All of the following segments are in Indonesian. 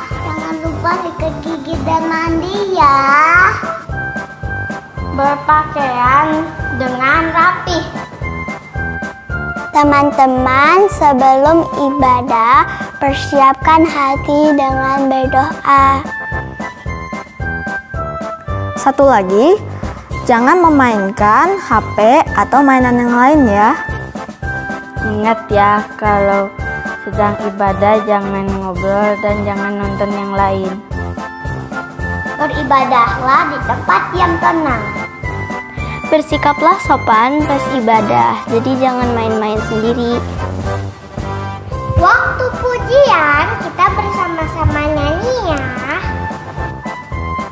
Jangan lupa sikat gigi dan mandi ya. Berpakaian dengan rapi. Teman-teman, sebelum ibadah, persiapkan hati dengan berdoa. Satu lagi, jangan memainkan HP atau mainan yang lain ya. Ingat ya, kalau sedang ibadah jangan ngobrol dan jangan nonton yang lain. Beribadahlah di tempat yang tenang. Bersikaplah sopan pas ibadah, jadi jangan main-main sendiri. Waktu pujian kita bersama-sama nyanyi ya.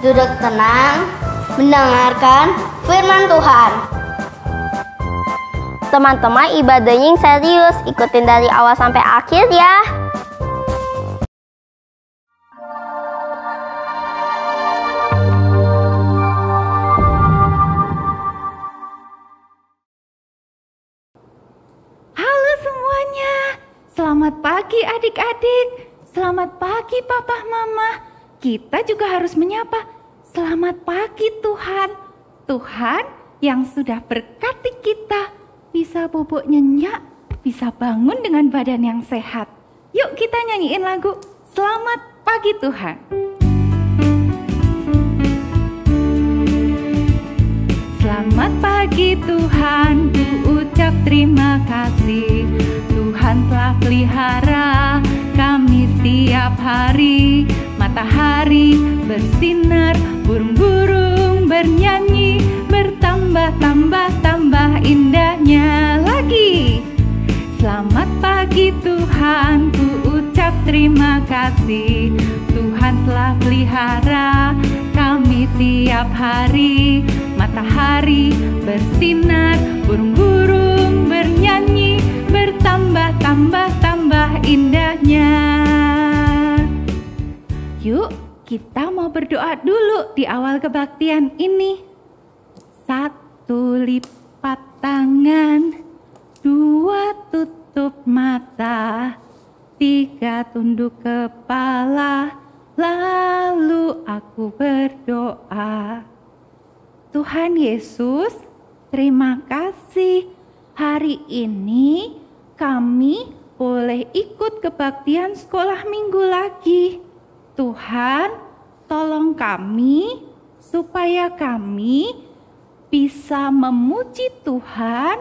Duduk tenang, mendengarkan firman Tuhan. Teman-teman, ibadahnya yang serius, ikutin dari awal sampai akhir ya. Selamat pagi adik-adik, selamat pagi papa mama. Kita juga harus menyapa, selamat pagi Tuhan. Tuhan yang sudah berkati kita, bisa bobok nyenyak, bisa bangun dengan badan yang sehat. Yuk kita nyanyiin lagu Selamat Pagi Tuhan. Selamat pagi Tuhan, ku ucap terima kasih. Tuhan telah pelihara kami setiap hari. Matahari bersinar, burung-burung bernyanyi, bertambah-tambah indahnya lagi. Selamat pagi Tuhan, ku ucap terima kasih. Tuhan telah pelihara kami tiap hari. Matahari bersinar, burung-burung bernyanyi, bertambah-tambah indahnya. Yuk, kita mau berdoa dulu di awal kebaktian ini. 1 lipat tangan, 2 tutup mata, 3 tunduk kepala, lalu aku berdoa. Tuhan Yesus, terima kasih. Hari ini kami boleh ikut kebaktian sekolah minggu lagi. Tuhan, tolong kami supaya kami bisa memuji Tuhan,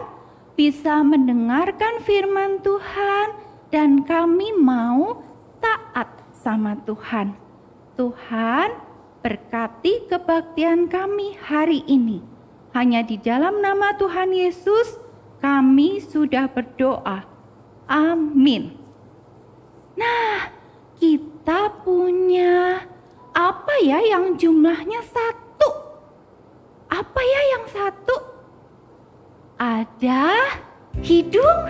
bisa mendengarkan firman Tuhan, dan kami mau taat sama Tuhan. Tuhan, berkati kebaktian kami hari ini. Hanya di dalam nama Tuhan Yesus kami sudah berdoa. Amin. Nah, kita punya apa ya yang jumlahnya 1? Apa ya yang 1? Ada hidung,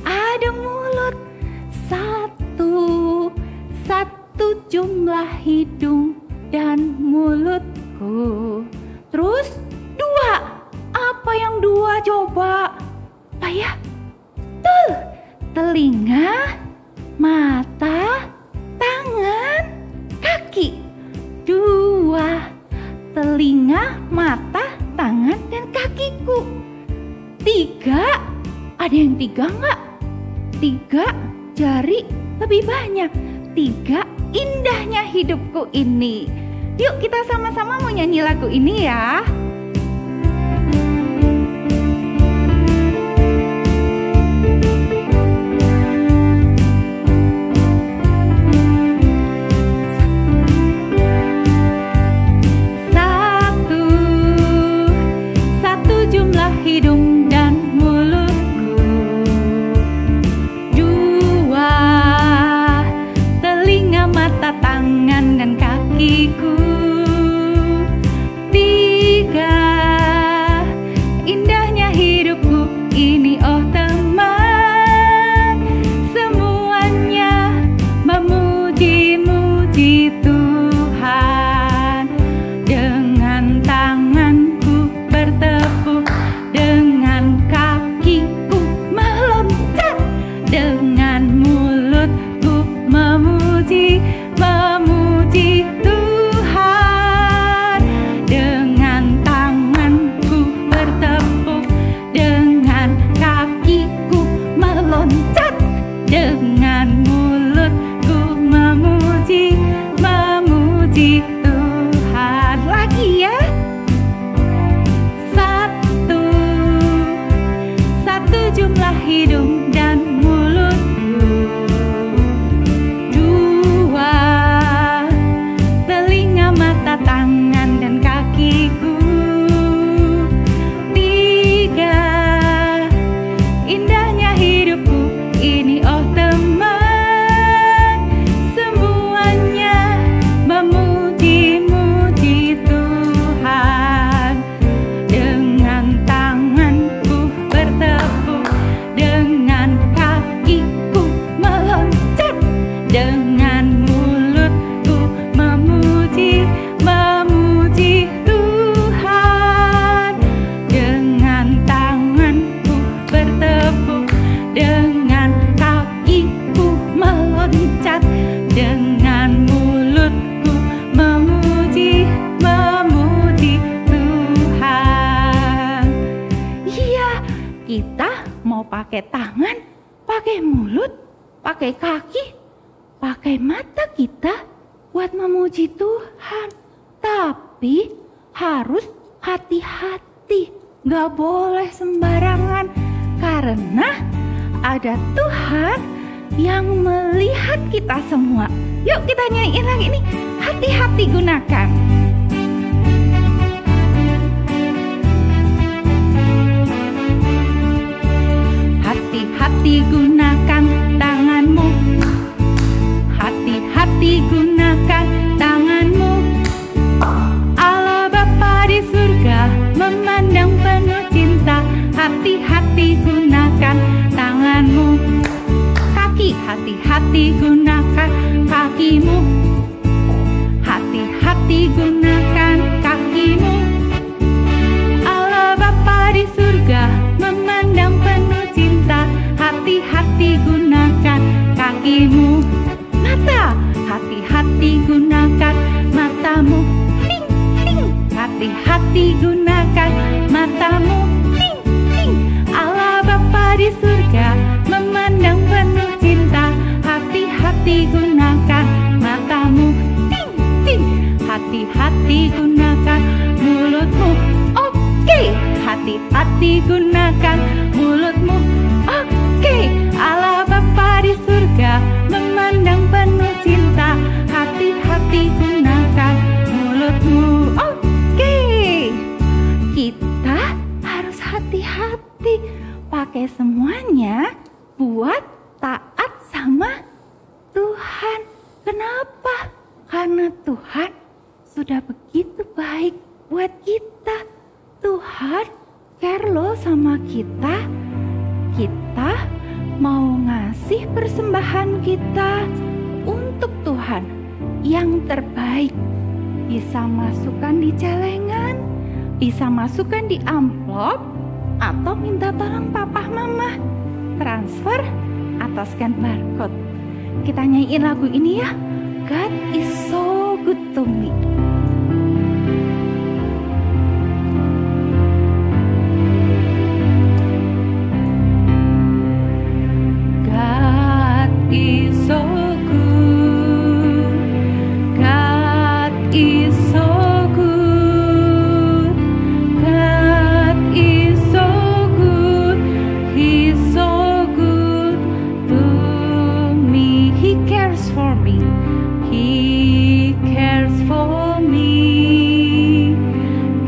ada mulut. 1 jumlah hidung dan mulutku. Terus 2. Apa yang 2 coba? Apa ya? Betul. Telinga, mata, tangan, kaki. 2. Telinga, mata, tangan, dan kakiku. 3. Ada yang 3 enggak? 3 jari lebih banyak. 3 indahnya hidupku ini. Yuk kita sama-sama mau nyanyi lagu ini ya. Satu jumlah hidung dan mulutku. 2 telinga, mata, tangan, dan kakiku. 3 pakai tangan, pakai mulut, pakai kaki, pakai mata kita buat memuji Tuhan. Tapi harus hati-hati, gak boleh sembarangan, karena ada Tuhan yang melihat kita semua. Yuk kita nyanyiin lagi nih, hati-hati gunakan. Hati-hati gunakan tanganmu, hati-hati gunakan tanganmu. Allah Bapa di surga memandang penuh cinta. Hati-hati gunakan tanganmu. Kaki, hati-hati gunakan kakimu. Hati-hati gunakan kakimu. Allah Bapa di surga memandang penuh cinta. Hati-hati gunakan kakimu. Mata, hati-hati gunakan matamu. Ting, ting. Hati-hati gunakan matamu. Ting, ting. Allah Bapa di surga memandang penuh cinta. Hati-hati gunakan matamu. Ting, ting. Hati-hati gunakan mulutmu. Oke, hati-hati gunakan mulutmu. Oke, Allah Bapa di surga memandang penuh cinta. Hati-hati gunakan mulutmu. Oke, kita harus hati-hati pakai semuanya buat taat sama Tuhan. Kenapa? Karena Tuhan sudah begitu baik buat kita. Tuhan care loh sama kita. Kita mau ngasih persembahan kita untuk Tuhan yang terbaik. Bisa masukkan di celengan, bisa masukkan di amplop, atau minta tolong papa mama transfer atau scan barcode. Kita nyanyiin lagu ini ya, God is so good to me. God is so good, God is so good, God is so good, He's so good to me. He cares for me, He cares for me,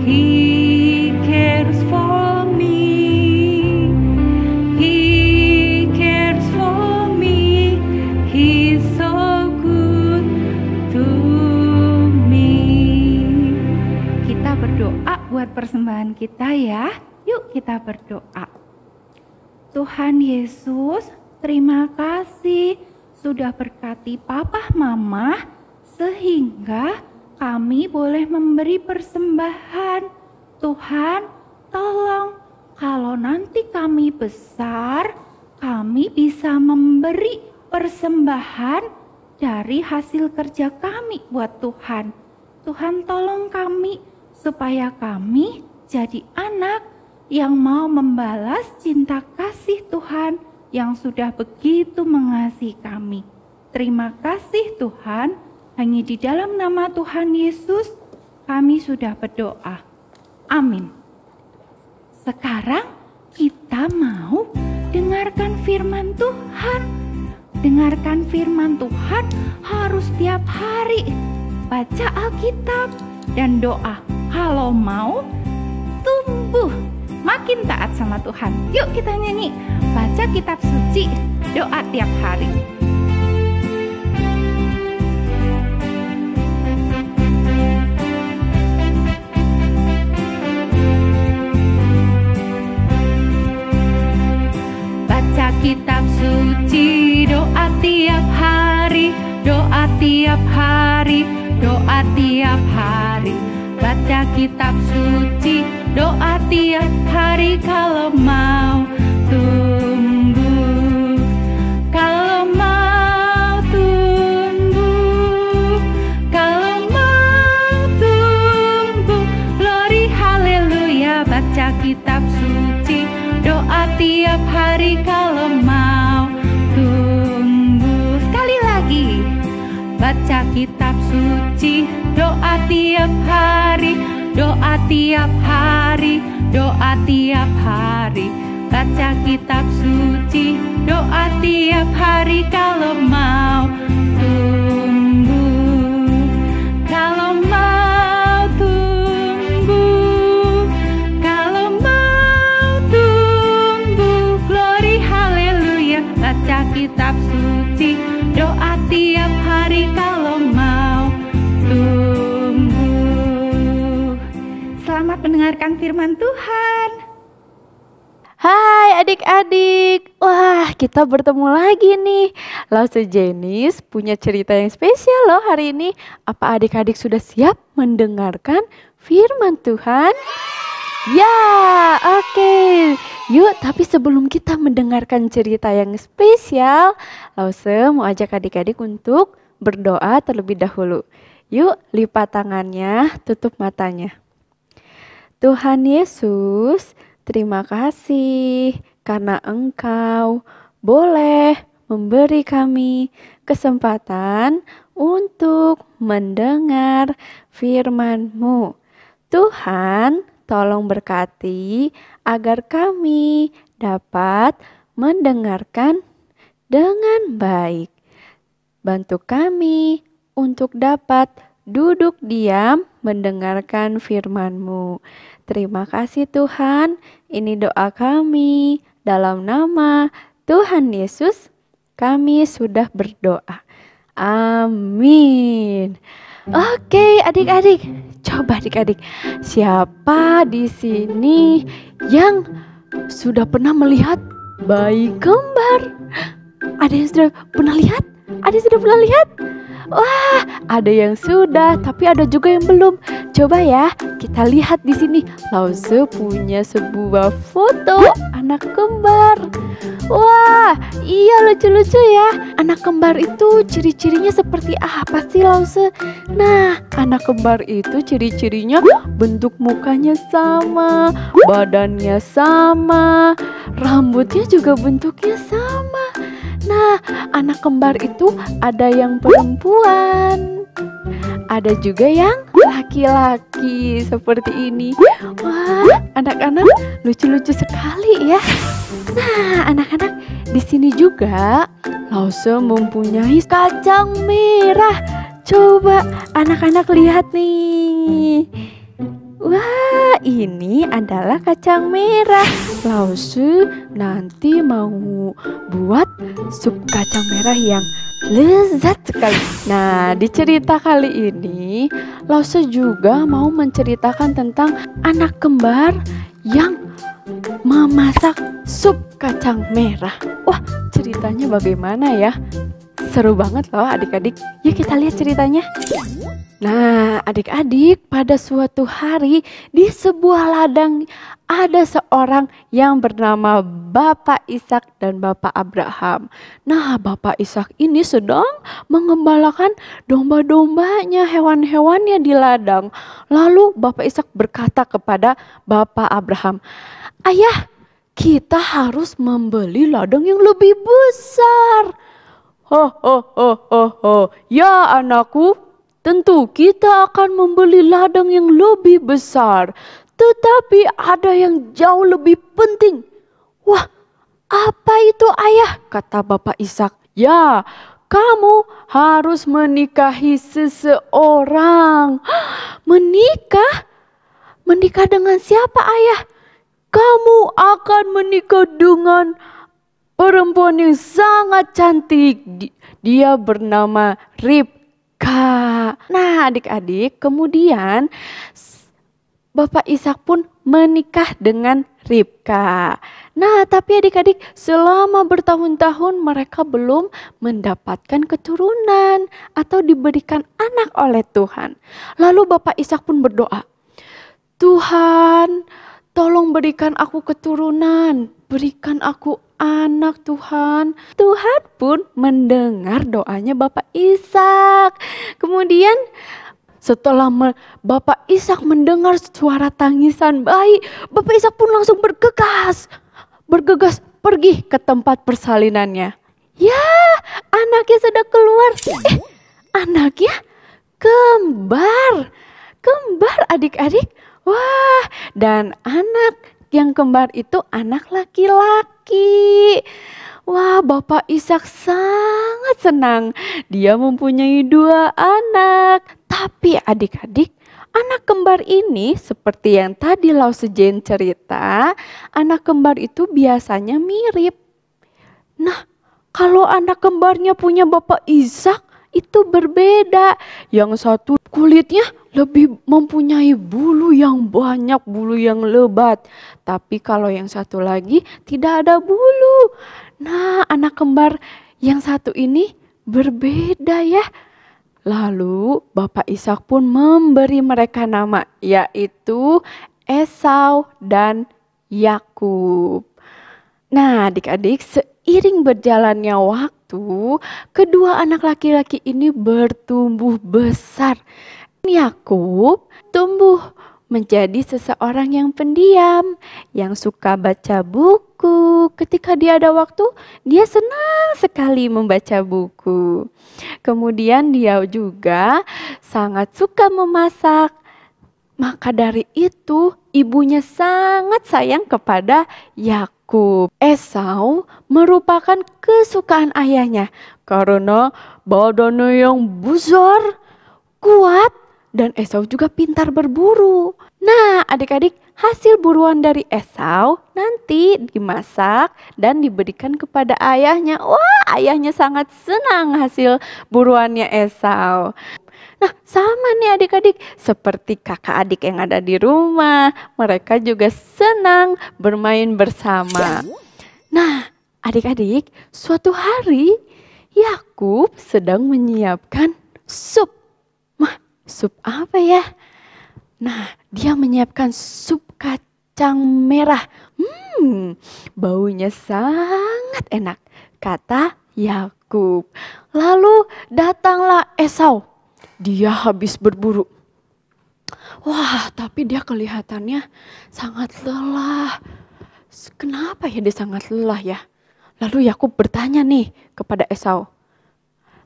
He cares for me, He cares for me, He's so good to me. Kita berdoa buat persembahan kita ya. Yuk kita berdoa. Tuhan Yesus, terima kasih sudah berkati papa mama sehingga kami boleh memberi persembahan. Tuhan, tolong kalau nanti kami besar, kami bisa memberi persembahan dari hasil kerja kami buat Tuhan. Tuhan tolong kami supaya kami jadi anak yang mau membalas cinta kasih Tuhan yang sudah begitu mengasihi kami. Terima kasih Tuhan, hanya di dalam nama Tuhan Yesus kami sudah berdoa. Amin. Sekarang kita mau dengarkan firman Tuhan. Dengarkan firman Tuhan harus tiap hari. Baca Alkitab dan doa. Kalau mau tumbuh makin taat sama Tuhan. Yuk kita nyanyi, baca kitab suci, doa tiap hari. Baca kitab suci, doa tiap hari, doa tiap hari, doa tiap hari. Baca kitab suci, doa tiap hari kalau mau tumbuh. Kalau mau tumbuh, kalau mau tumbuh. Glory haleluya, baca kitab suci, doa tiap hari suci, doa tiap hari, doa tiap hari, doa tiap hari. Baca kitab suci, doa tiap hari kalau mau tumbuh, kalau mau tumbuh, kalau mau tumbuh. Glory haleluya. Baca kitab suci, doa tiap hari kalau mau tumbuh. Selamat mendengarkan firman Tuhan. Hai adik-adik, wah kita bertemu lagi nih. Lause Jenis punya cerita yang spesial loh hari ini. Apa adik-adik sudah siap mendengarkan firman Tuhan? Ya, oke. Yuk, tapi sebelum kita mendengarkan cerita yang spesial, Lause mau ajak adik-adik untuk berdoa terlebih dahulu. Yuk, lipat tangannya, tutup matanya. Tuhan Yesus, terima kasih karena Engkau boleh memberi kami kesempatan untuk mendengar firman-Mu. Tuhan, tolong berkati agar kami dapat mendengarkan dengan baik. Bantu kami untuk dapat duduk diam mendengarkan firman-Mu. Terima kasih Tuhan, ini doa kami. Dalam nama Tuhan Yesus, kami sudah berdoa. Amin. Oke adik-adik, coba adik-adik, siapa di sini yang sudah pernah melihat bayi kembar? Ada yang sudah pernah lihat? Ada yang sudah pernah lihat? Wah, ada yang sudah, tapi ada juga yang belum. Coba ya, kita lihat di sini. Lause punya sebuah foto anak kembar. Wah, iya lucu-lucu ya. Anak kembar itu ciri-cirinya seperti apa sih Lause? Nah, anak kembar itu ciri-cirinya bentuk mukanya sama, badannya sama, rambutnya juga bentuknya sama. Nah, anak kembar itu ada yang perempuan, ada juga yang laki-laki seperti ini. Wah, anak-anak lucu-lucu sekali ya. Nah, anak-anak di sini juga Lause mempunyai kacang merah. Coba anak-anak lihat nih. Wah, ini adalah kacang merah. Lause nanti mau buat sup kacang merah yang lezat sekali. Nah, di cerita kali ini Lause juga mau menceritakan tentang anak kembar yang memasak sup kacang merah. Wah, ceritanya bagaimana ya? Seru banget loh adik-adik. Yuk kita lihat ceritanya. Nah, adik-adik, pada suatu hari di sebuah ladang ada seorang yang bernama Bapak Ishak dan Bapak Abraham. Nah, Bapak Ishak ini sedang mengembalakan domba-dombanya, hewan-hewannya di ladang. Lalu Bapak Ishak berkata kepada Bapak Abraham, "Ayah, kita harus membeli ladang yang lebih besar." Ya anakku, tentu kita akan membeli ladang yang lebih besar. Tetapi ada yang jauh lebih penting. Wah, apa itu ayah? Kata Bapak Ishak. Ya, kamu harus menikahi seseorang. Menikah? Menikah dengan siapa ayah? Kamu akan menikah dengan perempuan yang sangat cantik. Dia bernama Ribka. Nah adik-adik, kemudian Bapak Ishak pun menikah dengan Ribka. Nah tapi adik-adik, selama bertahun-tahun mereka belum mendapatkan keturunan atau diberikan anak oleh Tuhan. Lalu Bapak Ishak pun berdoa, "Tuhan, tolong berikan aku keturunan, berikan aku anak Tuhan." Tuhan pun mendengar doanya Bapak Ishak. Kemudian setelah Bapak Ishak mendengar suara tangisan bayi, Bapak Ishak pun langsung bergegas pergi ke tempat persalinannya. Ya, anaknya sudah keluar. Anaknya kembar. Kembar adik-adik. Wah, dan anak yang kembar itu anak laki-laki. Wah, Bapak Ishak sangat senang. Dia mempunyai 2 anak. Tapi adik-adik, anak kembar ini seperti yang tadi Lau Sejen cerita, anak kembar itu biasanya mirip. Nah, kalau anak kembarnya punya Bapak Ishak itu berbeda. Yang satu kulitnya lebih mempunyai bulu yang banyak, bulu yang lebat. Tapi kalau yang satu lagi tidak ada bulu. Nah, anak kembar yang satu ini berbeda ya. Lalu Bapak Ishak pun memberi mereka nama, yaitu Esau dan Yakub. Nah, adik-adik, seiring berjalannya waktu, kedua anak laki-laki ini bertumbuh besar. Yakub tumbuh menjadi seseorang yang pendiam, yang suka baca buku. Ketika dia ada waktu, dia senang sekali membaca buku. Kemudian dia juga sangat suka memasak. Maka dari itu, ibunya sangat sayang kepada Yakub. Esau merupakan kesukaan ayahnya karena badannya yang besar, kuat, dan Esau juga pintar berburu. Nah, adik-adik, hasil buruan dari Esau nanti dimasak dan diberikan kepada ayahnya. Wah, ayahnya sangat senang hasil buruannya Esau. Nah, sama nih adik-adik, seperti kakak adik yang ada di rumah, mereka juga senang bermain bersama. Nah, adik-adik, suatu hari Yakub sedang menyiapkan sup. Sup apa ya? Nah, dia menyiapkan sup kacang merah. Baunya sangat enak, kata Yakub. Lalu datanglah Esau. Dia habis berburu. Wah, tapi dia kelihatannya sangat lelah. Kenapa ya dia sangat lelah ya? Lalu Yakub bertanya nih kepada Esau.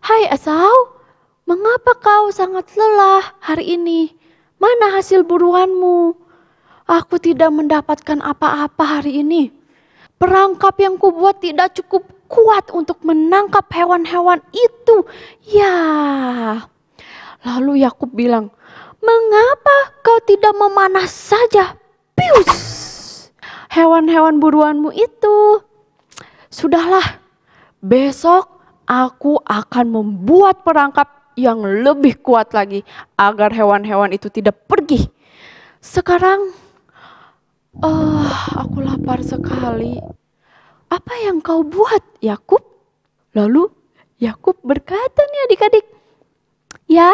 Hai Esau, mengapa kau sangat lelah hari ini? Mana hasil buruanmu? Aku tidak mendapatkan apa-apa hari ini. Perangkap yang kubuat tidak cukup kuat untuk menangkap hewan-hewan itu. Ya. Lalu Yakub bilang, mengapa kau tidak memanah saja? Pius! Hewan-hewan buruanmu itu. Sudahlah, besok aku akan membuat perangkap yang lebih kuat lagi agar hewan-hewan itu tidak pergi. Sekarang, aku lapar sekali. Apa yang kau buat, Yakub? Lalu Yakub berkata nih adik-adik, ya,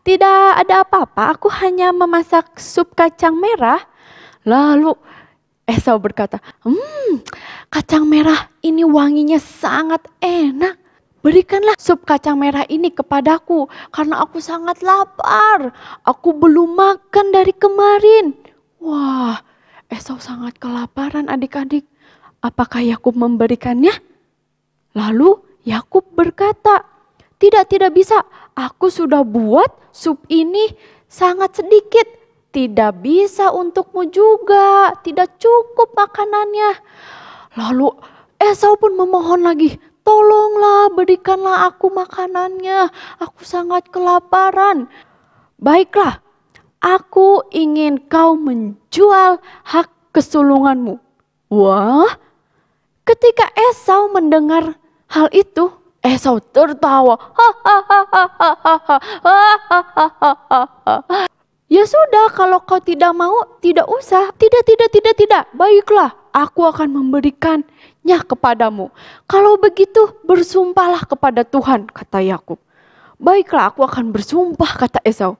tidak ada apa-apa, aku hanya memasak sup kacang merah. Lalu Esau berkata, kacang merah ini wanginya sangat enak. Berikanlah sup kacang merah ini kepadaku karena aku sangat lapar. Aku belum makan dari kemarin. Wah, Esau sangat kelaparan adik-adik. Apakah Yakub memberikannya? Lalu Yakub berkata, tidak bisa. Aku sudah buat sup ini sangat sedikit. Tidak bisa untukmu juga. Tidak cukup makanannya. Lalu Esau pun memohon lagi. Tolonglah, berikanlah aku makanannya. Aku sangat kelaparan. Baiklah, aku ingin kau menjual hak kesulunganmu. Wah, ketika Esau mendengar hal itu, Esau tertawa. Ya sudah, kalau kau tidak mau, tidak usah. Tidak. Baiklah, aku akan memberikannya kepadamu. Kalau begitu, bersumpahlah kepada Tuhan, kata Yakub. Baiklah, aku akan bersumpah, kata Esau.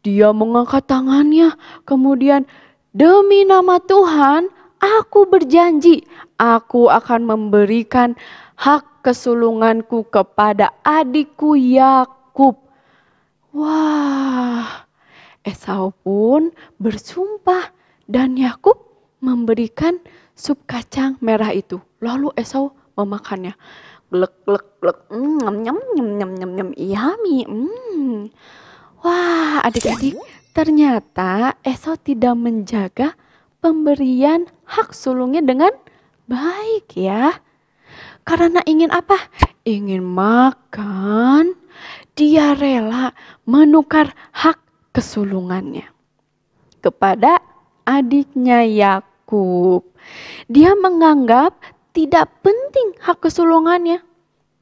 Dia mengangkat tangannya, kemudian demi nama Tuhan, aku berjanji, aku akan memberikan hak kesulunganku kepada adikku Yakub. Wah, Esau pun bersumpah dan Yakub memberikan sup kacang merah itu. Lalu Esau memakannya. Glek glek glek. Nyam nyam nyam nyam nyam. Yummy. Wah, adik-adik, ternyata Esau tidak menjaga pemberian hak sulungnya dengan baik ya. Karena ingin apa? Ingin makan, dia rela menukar hak kesulungannya kepada adiknya Yakub. Dia menganggap tidak penting hak kesulungannya.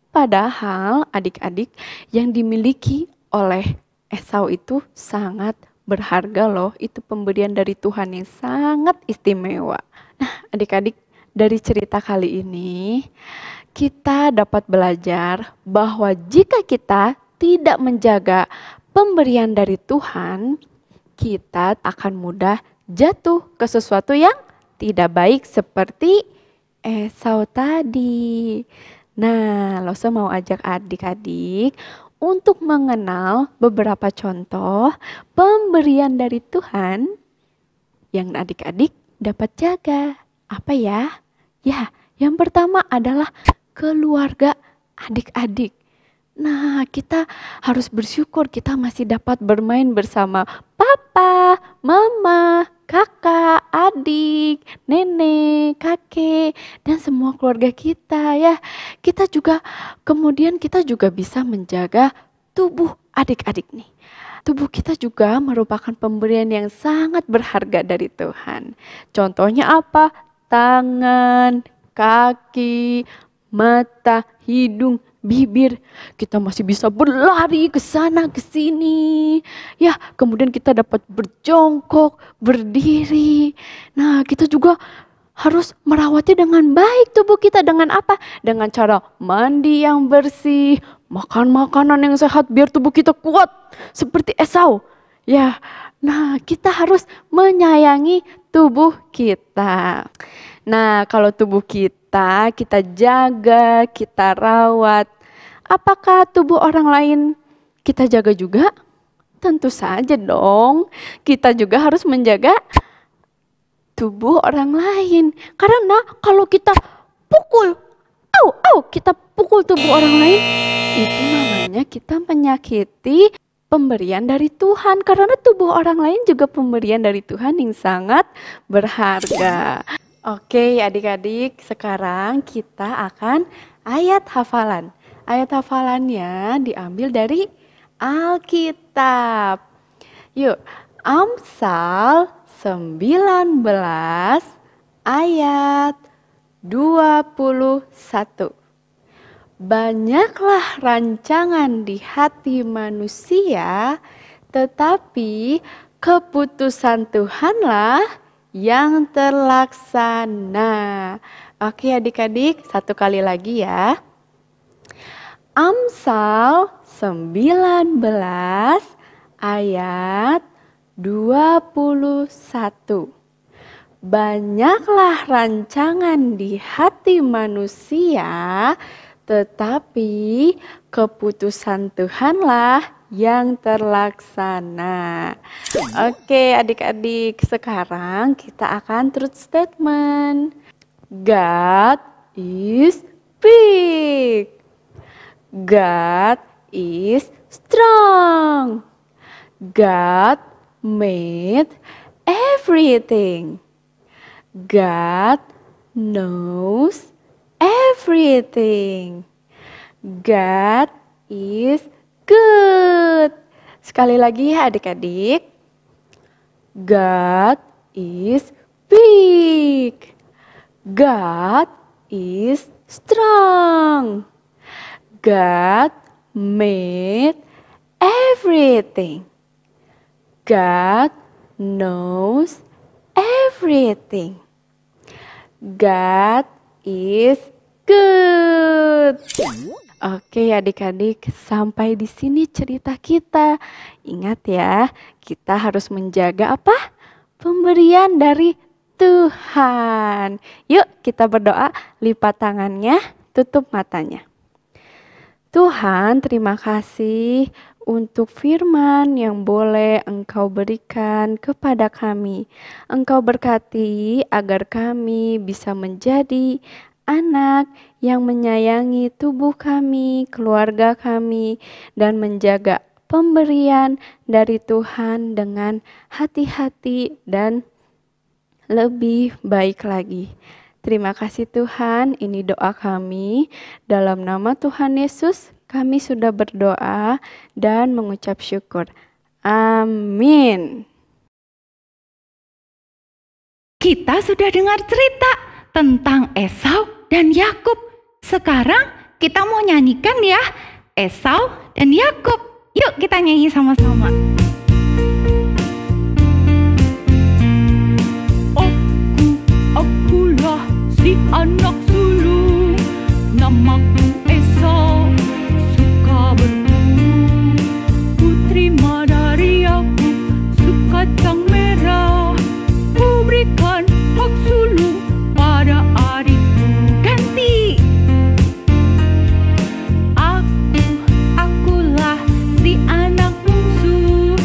Padahal adik-adik yang dimiliki oleh Esau itu sangat berharga loh. Itu pemberian dari Tuhan yang sangat istimewa. Nah, adik-adik, dari cerita kali ini kita dapat belajar bahwa jika kita tidak menjaga pemberian dari Tuhan, kita akan mudah jatuh ke sesuatu yang tidak baik seperti Esau tadi. Nah, Losa mau ajak adik-adik untuk mengenal beberapa contoh pemberian dari Tuhan yang adik-adik dapat jaga. Apa ya? Ya, yang pertama adalah keluarga adik-adik. Nah, kita harus bersyukur kita masih dapat bermain bersama papa, mama, kakak, adik, nenek, kakek, dan semua keluarga kita ya. Kemudian kita juga bisa menjaga tubuh adik-adik nih. Tubuh kita juga merupakan pemberian yang sangat berharga dari Tuhan. Contohnya apa? Tangan, kaki, mata, hidung, bibir. Kita masih bisa berlari ke sana ke sini. Ya, kemudian kita dapat berjongkok, berdiri. Nah, kita juga harus merawatnya dengan baik tubuh kita. Dengan apa? Dengan cara mandi yang bersih, makan makanan yang sehat biar tubuh kita kuat seperti Esau. Ya, nah kita harus menyayangi tubuh kita. Nah, kalau tubuh kita jaga, kita rawat. Apakah tubuh orang lain kita jaga juga? Tentu saja dong. Kita juga harus menjaga tubuh orang lain. Karena kalau kita pukul, kita pukul tubuh orang lain, itu namanya kita menyakiti pemberian dari Tuhan. Karena tubuh orang lain juga pemberian dari Tuhan yang sangat berharga. Oke adik-adik, sekarang kita akan ayat hafalan. Ayat hafalannya diambil dari Alkitab. Yuk, Amsal 19 ayat 21. Banyaklah rancangan di hati manusia, tetapi keputusan Tuhanlah yang terlaksana. Oke adik-adik, satu kali lagi ya. Amsal 19 ayat 21. Banyaklah rancangan di hati manusia, tetapi keputusan Tuhanlah yang terlaksana. Oke adik-adik, sekarang kita akan truth statement. God is big. God is strong. God made everything. God knows everything. God is good. Sekali lagi ya adik-adik. God is big. God is strong. God made everything. God knows everything. God is good. Oke adik-adik, sampai di sini cerita kita. Ingat ya, kita harus menjaga apa? Pemberian dari Tuhan. Yuk kita berdoa, lipat tangannya, tutup matanya. Tuhan, terima kasih untuk firman yang boleh Engkau berikan kepada kami. Engkau berkati agar kami bisa menjadi anak yang menyayangi tubuh kami, keluarga kami, dan menjaga pemberian dari Tuhan dengan hati-hati dan lebih baik lagi. Terima kasih Tuhan, ini doa kami. Dalam nama Tuhan Yesus, kami sudah berdoa dan mengucap syukur. Amin. Kita sudah dengar cerita tentang Esau dan Yakub. Sekarang kita mau nyanyikan ya, Esau dan Yakub. Yuk kita nyanyi sama-sama. Akulah si anak sulung, namaku Esau, suka berburu. Kuterima dari Yakub sekacang merah, ku berikan hak sulung pada adikku. Ganti. Akulah si anak bungsu,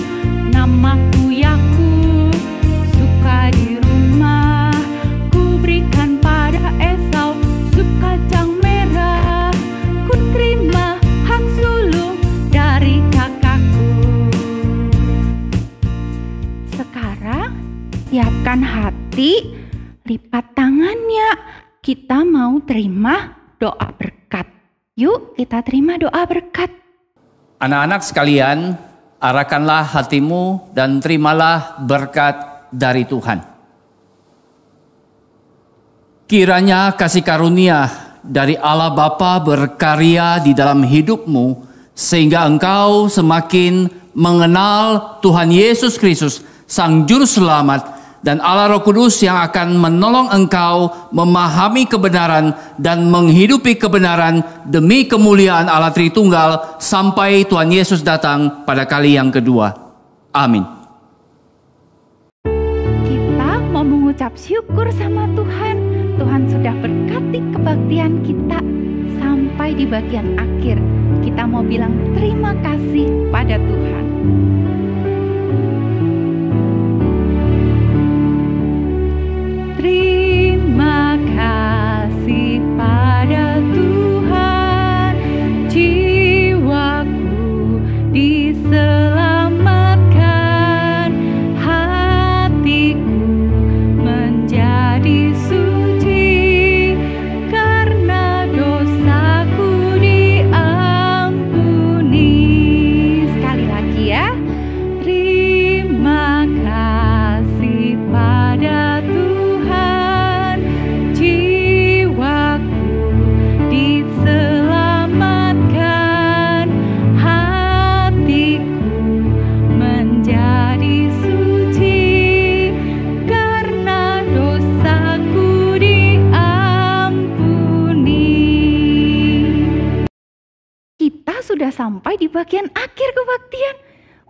namaku Yakub, suka di rumah, ku berikan pada Esau sekacang merah, ku terima hak sulung dari kakakku. Sekarang siapkan hati, lipat tangannya. Kita mau terima doa berkat. Yuk kita terima doa berkat. Anak-anak sekalian, arahkanlah hatimu dan terimalah berkat dari Tuhan. Kiranya kasih karunia dari Allah Bapa berkarya di dalam hidupmu, sehingga engkau semakin mengenal Tuhan Yesus Kristus, Sang Juru Selamat, dan Allah Roh Kudus yang akan menolong engkau memahami kebenaran dan menghidupi kebenaran demi kemuliaan Allah Tritunggal sampai Tuhan Yesus datang pada kali yang kedua. Amin. Kita mau mengucap syukur sama Tuhan. Tuhan sudah berkati kebaktian kita sampai di bagian akhir. Kita mau bilang terima kasih pada Tuhan. Terima kasih pada Tuhan, jiwaku diselamatkan, hatiku menjadi suci, karena dosaku diampuni. Sekali lagi ya, terima kasih pada Tuhan, jiwaku diselamatkan, hatiku menjadi suci, karena dosaku diampuni. Kita sudah sampai di bagian akhir kebaktian.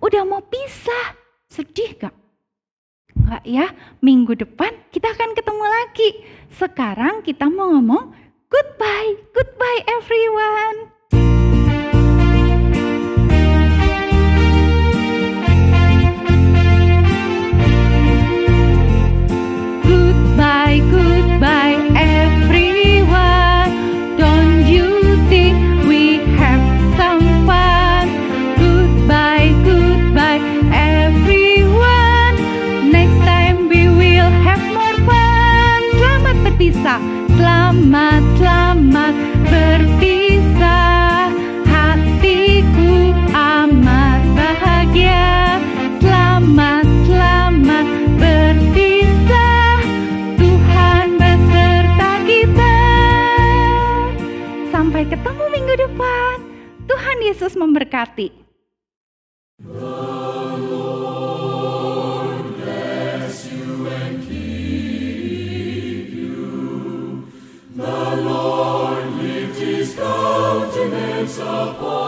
Udah mau pisah. Sedih gak? Enggak ya, minggu depan kita akan ketemu lagi. Sekarang kita mau ngomong goodbye. Goodbye everyone. Goodbye, goodbye everyone. Don't you think we have some fun? Goodbye, goodbye everyone. Next time we will have more fun. Selamat berpisah. Selamat, selamat berpisah. Hatiku amat bahagia. Selamat, selamat berpisah. Tuhan beserta kita. Sampai ketemu minggu depan. Tuhan Yesus memberkati. The Lord lift his countenance upon